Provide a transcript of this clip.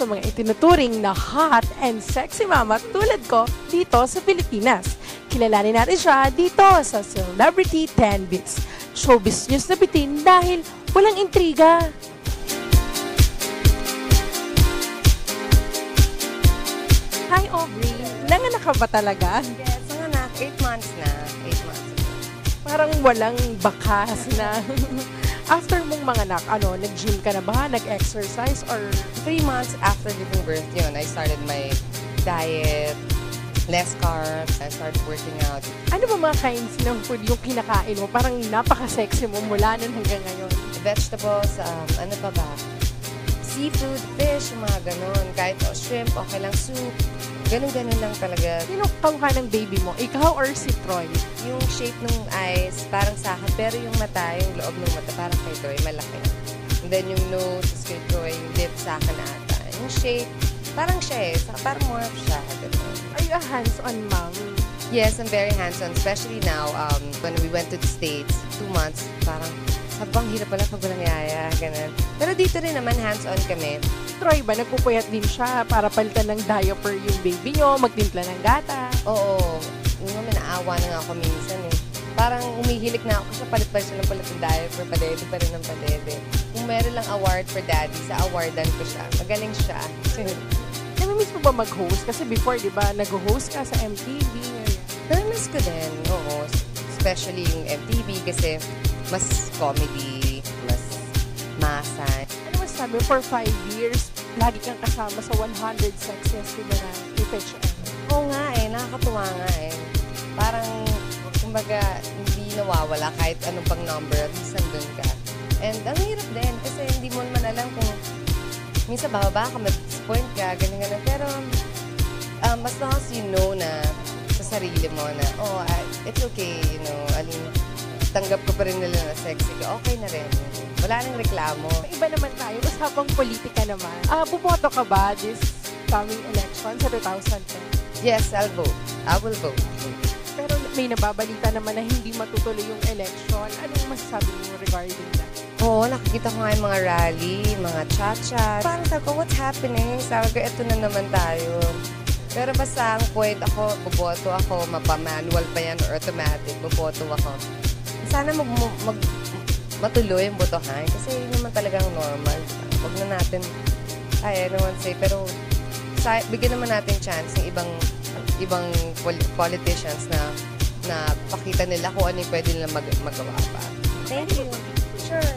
sa mga itinuturing na hot and sexy mama tulad ko dito sa Pilipinas. Kilalanin natin siya dito sa Celebrity 10 Bits. Showbiz news na bitin dahil walang intriga. Hi Aubrey, nanganak ka ba talaga? Yes, nanganak. 8 months na. 8 months. Parang walang bakas na. After mong manganak, nag-gym ka na ba? Nag-exercise or 3 months after giving birth yun, I started my diet, less carbs, I started working out. ano ba mga kinds ng food yung kinakain mo? Parang napaka-sexy mo mula nun hanggang ngayon. Vegetables, ano pa ba? Seafood, fish, mga ganun. Kahit shrimp, okay lang, soup. Ganun-ganun lang talaga. Sino kamukha ng baby mo? Ikaw or si Troy? Yung shape ng eyes, parang sa akin. Pero yung mata, yung loob ng mata, parang kay Troy, malaki. And then yung nose is kay Troy, yung lips sa akin ata. Yung shape, parang siya eh. Parang more of siya. Ganun. Are you a hands-on mom? Yes, I'm very hands-on. Especially now, when we went to the States, 2 months, parang sabang hirap pala pag walang yaya, ganun. Pero dito rin naman, hands-on kami. Troy ba, nagpupuyat din siya para palitan ng diaper yung baby nyo, magtimpla ng gata? Oo, yung naman naawa na nga ako minsan eh. Parang umihilik na ako sa palit-palit siya ng palit ng diaper, padede pa rin ng padede. Kung meron lang award for daddy, sa awardan ko siya. Magaling siya. Namimiss mo ba mag-host? Kasi before, di ba, nag-host ka sa MTV. Namimiss ko din, oo. Especially yung MTV kasi mas comedy, mas masa. Ano masasabi, for 5 years, lagi kang kasama sa 100 Sexiest diba na FHM? Oo nga eh, nakakatuwa nga eh. Parang, kumbaga, hindi nawawala kahit anong pang number, at least nandun ka. And ang hirap din, kasi hindi mo naman alam kung minsan bababa ka, mag-disappoint ka, ganyan-ganyan. Pero, as long as you know na sa sarili mo na, it's okay, you know, tanggap ko pa rin nila na sexy ka, okay na rin. Wala nang reklamo. Iba naman tayo, usapang politika naman. Bumoto ka ba this coming election sa 2010? Yes, I'll vote. I will vote. Pero may nababalita naman na hindi matutuloy yung election. Anong masasabi mo regarding that? Oo, nakikita ko nga yung mga rally, mga cha-cha. Parang sabi ko, what's happening? Sabi ko, eto na naman tayo. Pero basta ang point ako, boboto ako, mapa-manual pa yan or automatic, boboto ako. Sana matuloy yung botohan kasi yun naman talagang normal. Huwag na natin, I don't want to say, pero bigyan naman natin chance ng ibang politicians na pakita nila kung ano yung pwede nila magawa pa. Thank you. Sure.